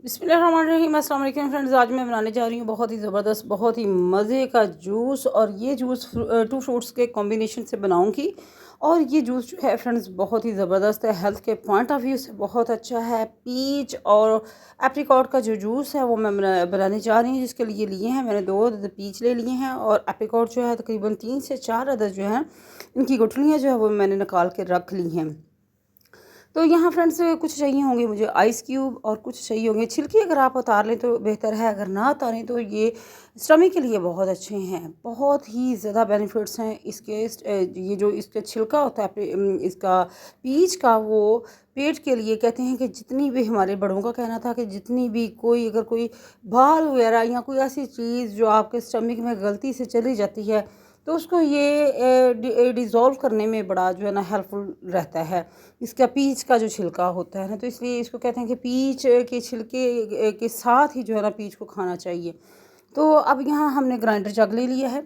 बिस्मिल्लाहिर्रहमानिर्रहीम। अस्सलाम वालेकुम फ्रेंड्स, आज मैं बनाने जा रही हूँ बहुत ही ज़बरदस्त, बहुत ही मज़े का जूस। और ये जूस टू फ्रूट्स के कॉम्बिनेशन से बनाऊँगी। और ये जूस जो है फ्रेंड्स बहुत ही ज़बरदस्त है, हेल्थ के पॉइंट ऑफ व्यू से बहुत अच्छा है। पीच और एप्रिकॉट का जो जूस है वो मैं बनाने जा रही हूँ। जिसके लिए लिए हैं मैंने 2 अदद पीच ले लिए हैं, और एप्रिकॉट जो है तकरीबन 3 से 4 अदद जो हैं, इनकी गुठलियाँ जो है वो मैंने निकाल के रख ली हैं। तो यहाँ फ्रेंड्स कुछ चाहिए होंगे मुझे आइस क्यूब, और कुछ चाहिए होंगे छिलके। अगर आप उतार लें तो बेहतर है, अगर ना उतारें तो ये स्टमक के लिए बहुत अच्छे हैं। बहुत ही ज़्यादा बेनिफिट्स हैं इसके। ये जो इसका छिलका होता है इसका पीच का, वो पेट के लिए कहते हैं कि जितनी भी, हमारे बड़ों का कहना था कि जितनी भी कोई, अगर कोई बाल वगैरह या कोई ऐसी चीज़ जो आपके स्टमक में गलती से चली जाती है, तो उसको ये डिज़ोल्व करने में बड़ा जो है ना हेल्पफुल रहता है। इसका पीच का जो छिलका होता है ना, तो इसलिए इसको कहते हैं कि पीच के छिलके के साथ ही जो है ना पीच को खाना चाहिए। तो अब यहाँ हमने ग्राइंडर जग ले लिया है।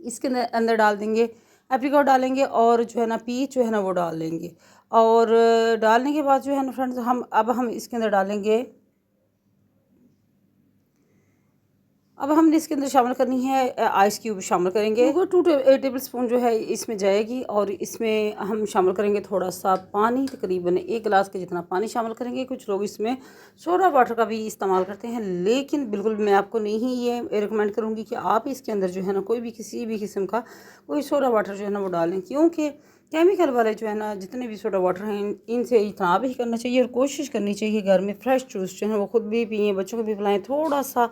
इसके अंदर अंदर डाल देंगे एप्रिकॉट, डालेंगे और जो है ना पीच जो है ना वो डाल लेंगे। और डालने के बाद जो है ना फ्रेंड्स, हम इसके अंदर डालेंगे। अब हमने इसके अंदर शामिल करनी है आइस क्यूब शामिल करेंगे। 2 टेबल स्पून जो है इसमें जाएगी, और इसमें हम शामिल करेंगे थोड़ा सा पानी, तकरीबन 1 गिलास के जितना पानी शामिल करेंगे। कुछ लोग इसमें सोडा वाटर का भी इस्तेमाल करते हैं, लेकिन बिल्कुल मैं आपको नहीं ये रिकमेंड करूँगी कि आप इसके अंदर जो है ना कोई भी, किसी भी किस्म का कोई सोडा वाटर जो है ना वो डालें, क्योंकि केमिकल वाले जो है ना जितने भी सोडा वाटर हैं इनसे इतना ही करना चाहिए। और कोशिश करनी चाहिए घर में फ्रेश जूस जो है वो खुद भी पिएँ, बच्चों को भी पिलाएँ। थोड़ा सा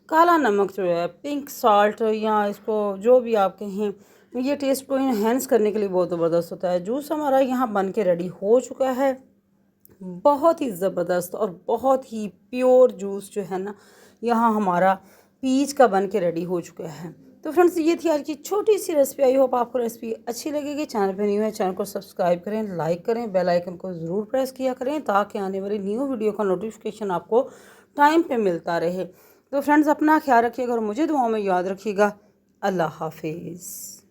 काला नमक जो है, पिंक सॉल्ट, या इसको जो भी आप कहें, ये टेस्ट को इन्हेंस करने के लिए बहुत ज़बरदस्त होता है। जूस हमारा यहाँ बन के रेडी हो चुका है। बहुत ही ज़बरदस्त और बहुत ही प्योर जूस जो है ना यहाँ हमारा पीच का बन के रेडी हो चुका है। तो फ्रेंड्स, ये थी आज की छोटी सी रेसिपी। आई होप आपको रेसिपी अच्छी लगेगी। चैनल पे न्यू है, चैनल को सब्सक्राइब करें, लाइक करें, बेल आइकन को ज़रूर प्रेस किया करें, ताकि आने वाली न्यू वीडियो का नोटिफिकेशन आपको टाइम पे मिलता रहे। तो फ्रेंड्स, अपना ख्याल रखिएगा और मुझे दुआओं में याद रखिएगा। अल्लाह हाफिज़।